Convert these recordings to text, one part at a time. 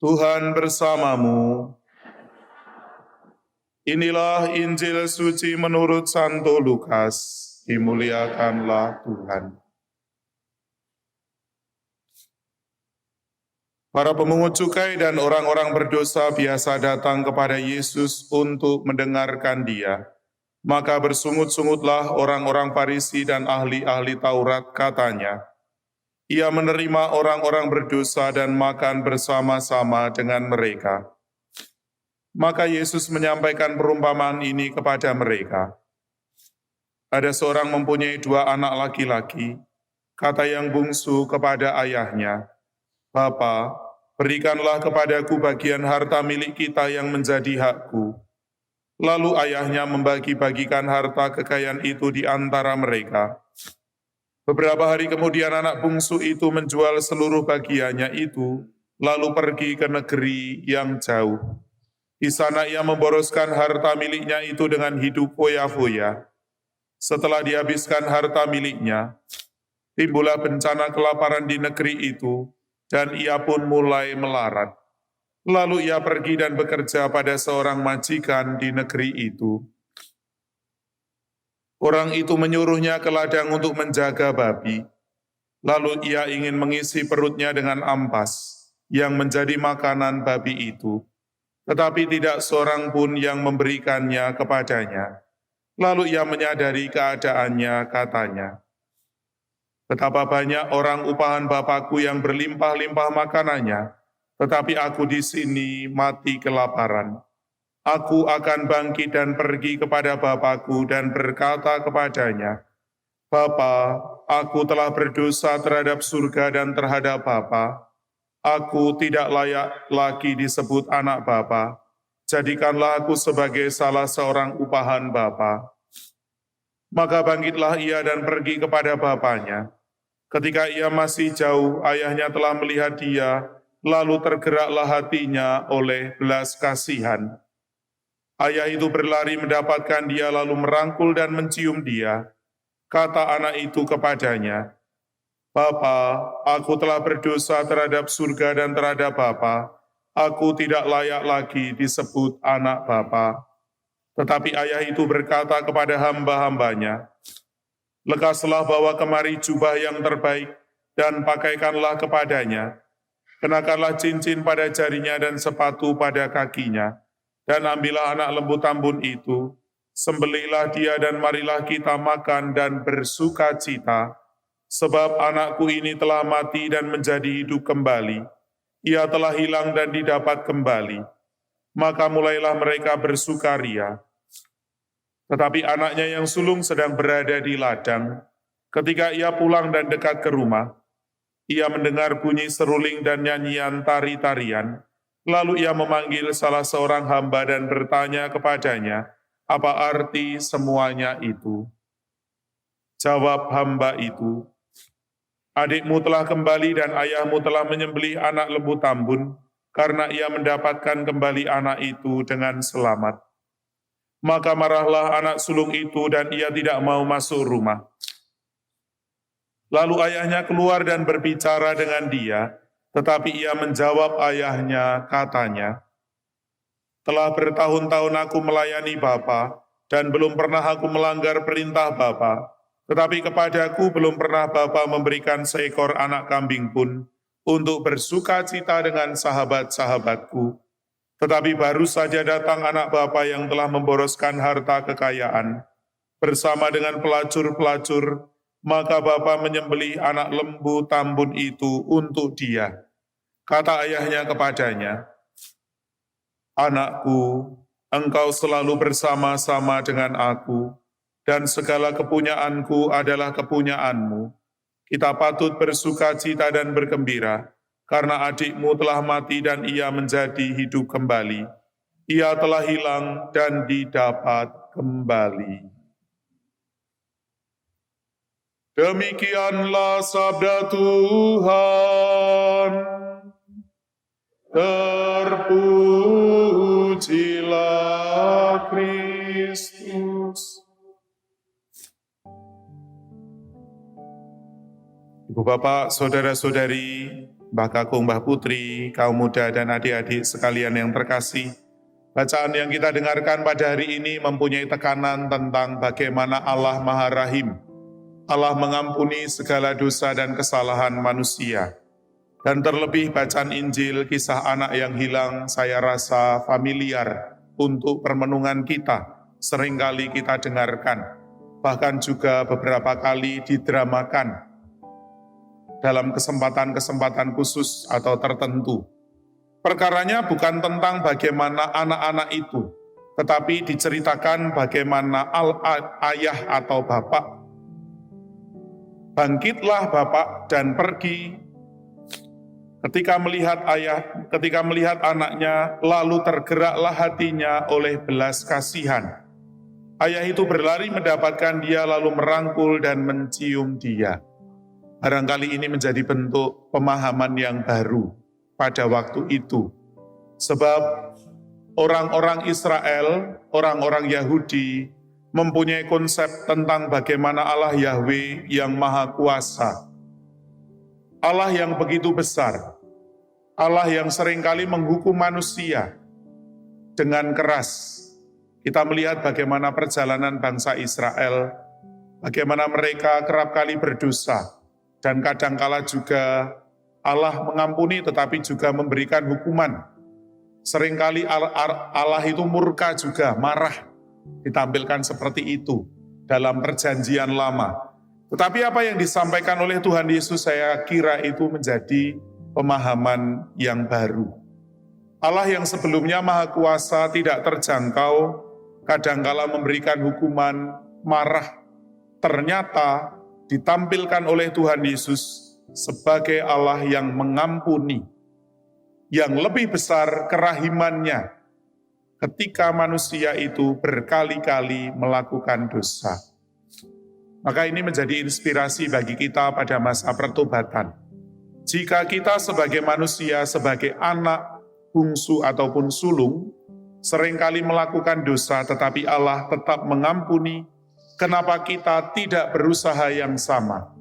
Tuhan bersamamu. Inilah Injil suci menurut Santo Lukas. Dimuliakanlah Tuhan. Para pemungut cukai dan orang-orang berdosa biasa datang kepada Yesus untuk mendengarkan Dia. Maka bersungut-sungutlah orang-orang Farisi dan ahli-ahli Taurat, katanya, Ia menerima orang-orang berdosa dan makan bersama-sama dengan mereka. Maka Yesus menyampaikan perumpamaan ini kepada mereka. Ada seorang mempunyai 2 anak laki-laki. Kata yang bungsu kepada ayahnya, Bapa, berikanlah kepadaku bagian harta milik kita yang menjadi hakku. Lalu ayahnya membagi-bagikan harta kekayaan itu di antara mereka. Beberapa hari kemudian anak bungsu itu menjual seluruh bagiannya itu, lalu pergi ke negeri yang jauh. Di sana ia memboroskan harta miliknya itu dengan hidup foya-foya. Setelah dihabiskan harta miliknya, timbullah bencana kelaparan di negeri itu, dan ia pun mulai melarat. Lalu ia pergi dan bekerja pada seorang majikan di negeri itu. Orang itu menyuruhnya ke ladang untuk menjaga babi. Lalu ia ingin mengisi perutnya dengan ampas, yang menjadi makanan babi itu. Tetapi tidak seorang pun yang memberikannya kepadanya. Lalu ia menyadari keadaannya, katanya, betapa banyak orang upahan Bapakku yang berlimpah-limpah makanannya, tetapi aku di sini mati kelaparan. Aku akan bangkit dan pergi kepada Bapakku dan berkata kepadanya, Bapa, aku telah berdosa terhadap surga dan terhadap Bapa. Aku tidak layak lagi disebut anak Bapa. Jadikanlah aku sebagai salah seorang upahan Bapa. Maka bangkitlah ia dan pergi kepada bapaknya. Ketika ia masih jauh, ayahnya telah melihat dia, lalu tergeraklah hatinya oleh belas kasihan. Ayah itu berlari mendapatkan dia, lalu merangkul dan mencium dia. Kata anak itu kepadanya, Bapa, aku telah berdosa terhadap surga dan terhadap Bapa. Aku tidak layak lagi disebut anak Bapa. Tetapi ayah itu berkata kepada hamba-hambanya, lekaslah bawa kemari jubah yang terbaik dan pakaikanlah kepadanya. Kenakanlah cincin pada jarinya dan sepatu pada kakinya. Dan ambillah anak lembu tambun itu, sembelihlah dia dan marilah kita makan dan bersuka cita. Sebab anakku ini telah mati dan menjadi hidup kembali. Ia telah hilang dan didapat kembali. Maka mulailah mereka bersukaria. Tetapi anaknya yang sulung sedang berada di ladang. Ketika ia pulang dan dekat ke rumah, ia mendengar bunyi seruling dan nyanyian tari-tarian. Lalu ia memanggil salah seorang hamba dan bertanya kepadanya, apa arti semuanya itu? Jawab hamba itu, adikmu telah kembali dan ayahmu telah menyembelih anak lembu tambun, karena ia mendapatkan kembali anak itu dengan selamat. Maka marahlah anak sulung itu dan ia tidak mau masuk rumah. Lalu ayahnya keluar dan berbicara dengan dia, tetapi ia menjawab ayahnya, katanya, telah bertahun-tahun aku melayani Bapa, dan belum pernah aku melanggar perintah Bapa. Tetapi kepadaku belum pernah Bapa memberikan seekor anak kambing pun untuk bersuka cita dengan sahabat-sahabatku. Tetapi baru saja datang anak Bapa yang telah memboroskan harta kekayaan. Bersama dengan pelacur-pelacur, maka Bapa menyembelih anak lembu tambun itu untuk dia. Kata ayahnya kepadanya, anakku, engkau selalu bersama-sama dengan aku, dan segala kepunyaanku adalah kepunyaanmu. Kita patut bersuka cita dan bergembira, karena adikmu telah mati dan ia menjadi hidup kembali. Ia telah hilang dan didapat kembali. Demikianlah sabda Tuhan. Terpujilah Kristus. Ibu bapak, saudara-saudari, Mbah Kakung, Mbah Putri, kaum muda dan adik-adik sekalian yang terkasih, bacaan yang kita dengarkan pada hari ini mempunyai tekanan tentang bagaimana Allah Maha Rahim. Allah mengampuni segala dosa dan kesalahan manusia. Dan terlebih bacaan Injil kisah anak yang hilang saya rasa familiar untuk permenungan kita. Seringkali kita dengarkan, bahkan juga beberapa kali didramakan dalam kesempatan-kesempatan khusus atau tertentu. Perkaranya bukan tentang bagaimana anak-anak itu, tetapi diceritakan bagaimana ayah atau bapak. Bangkitlah bapak dan pergi. Ketika melihat anaknya, lalu tergeraklah hatinya oleh belas kasihan. Ayah itu berlari mendapatkan dia, lalu merangkul dan mencium dia. Barangkali ini menjadi bentuk pemahaman yang baru pada waktu itu. Sebab orang-orang Israel, orang-orang Yahudi, mempunyai konsep tentang bagaimana Allah Yahweh yang Maha Kuasa. Allah yang begitu besar, Allah yang seringkali menghukum manusia dengan keras. Kita melihat bagaimana perjalanan bangsa Israel, bagaimana mereka kerap kali berdosa, dan kadangkala juga Allah mengampuni tetapi juga memberikan hukuman. Seringkali Allah itu murka juga, marah, ditampilkan seperti itu dalam perjanjian lama. Tetapi apa yang disampaikan oleh Tuhan Yesus saya kira itu menjadi pemahaman yang baru. Allah yang sebelumnya Maha Kuasa, tidak terjangkau, kadangkala memberikan hukuman, marah, ternyata ditampilkan oleh Tuhan Yesus sebagai Allah yang mengampuni, yang lebih besar kerahimannya ketika manusia itu berkali-kali melakukan dosa. Maka ini menjadi inspirasi bagi kita pada masa pertobatan. Jika kita sebagai manusia, sebagai anak, bungsu ataupun sulung, seringkali melakukan dosa tetapi Allah tetap mengampuni, kenapa kita tidak berusaha yang sama?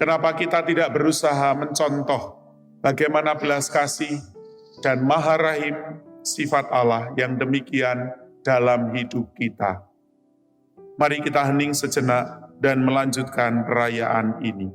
Kenapa kita tidak berusaha mencontoh bagaimana belas kasih dan Maha Rahim sifat Allah yang demikian dalam hidup kita? Mari kita hening sejenak dan melanjutkan perayaan ini.